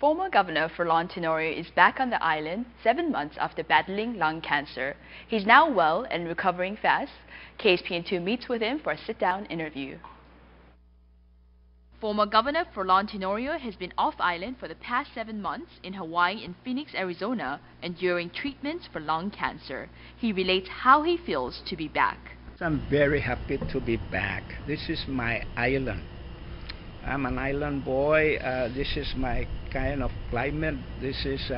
Former Governor Froilan Tenorio is back on the island 7 months after battling lung cancer. He's now well and recovering fast. KSPN2 meets with him for a sit-down interview. Former Governor Froilan Tenorio has been off-island for the past 7 months in Hawaii and Phoenix, Arizona, enduring treatments for lung cancer. He relates how he feels to be back. I'm very happy to be back. This is my island. I'm an island boy. This is my kind of climate. This is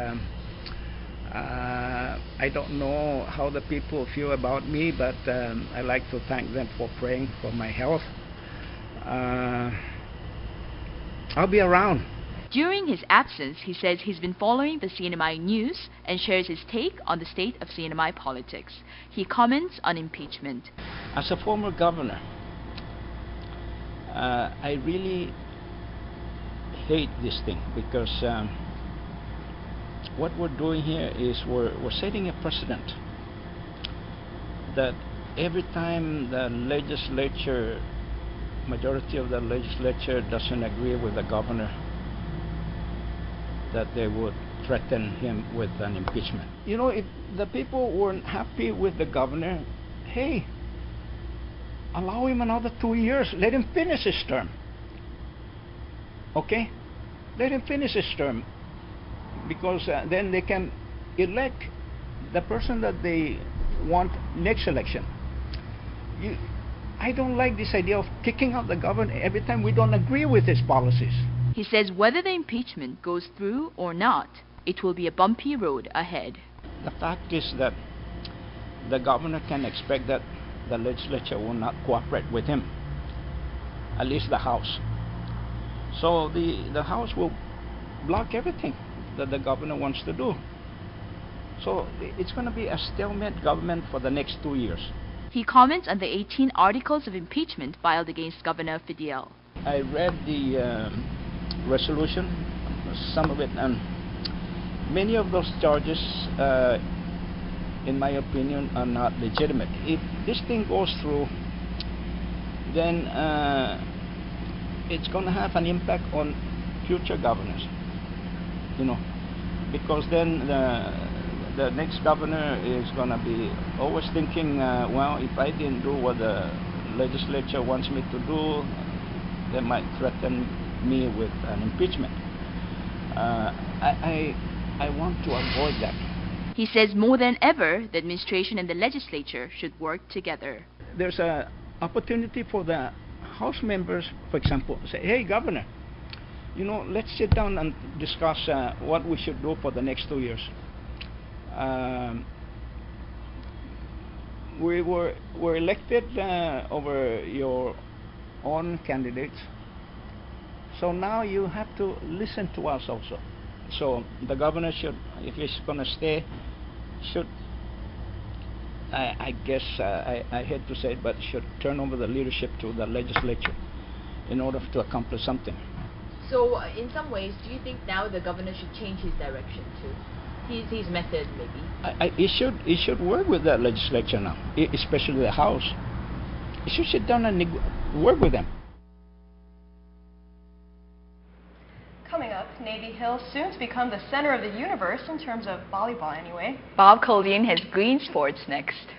I don't know how the people feel about me, but I like to thank them for praying for my health. I'll be around. During his absence, he says he's been following the CNMI news and shares his take on the state of CNMI politics. He comments on impeachment. As a former governor, I really hate this thing because what we're doing here is we're setting a precedent that every time the legislature, majority of the legislature doesn't agree with the governor, that they would threaten him with an impeachment. You know, if the people weren't happy with the governor, hey, allow him another 2 years. Let him finish his term. Okay? Let him finish his term. Because then they can elect the person that they want next election. I don't like this idea of kicking out the governor every time we don't agree with his policies. He says whether the impeachment goes through or not, it will be a bumpy road ahead. The fact is that the governor can expect that the legislature will not cooperate with him, at least the House. So the House will block everything that the governor wants to do. So it's going to be a stalemate government for the next 2 years. He comments on the 18 articles of impeachment filed against Governor Fidel. I read the resolution, some of it, and many of those charges, in my opinion, are not legitimate. If this thing goes through, then it's going to have an impact on future governors, you know, because then the next governor is going to be always thinking, well, if I didn't do what the legislature wants me to do, they might threaten me with an impeachment. I want to avoid that. He says more than ever, the administration and the legislature should work together. There's an opportunity for the House members, for example, say, hey, Governor, you know, let's sit down and discuss what we should do for the next 2 years. We're elected over your own candidates, so now you have to listen to us also. So the governor should, if he's going to stay, should, I guess, I hate to say it, but should turn over the leadership to the legislature in order to accomplish something. So in some ways, do you think now the governor should change his direction too? His method, maybe? He should work with the legislature now, especially the House. He should sit down and work with them. Coming up, Navy Hill soon to become the center of the universe in terms of volleyball anyway. Bob Coldian has Green Sports next.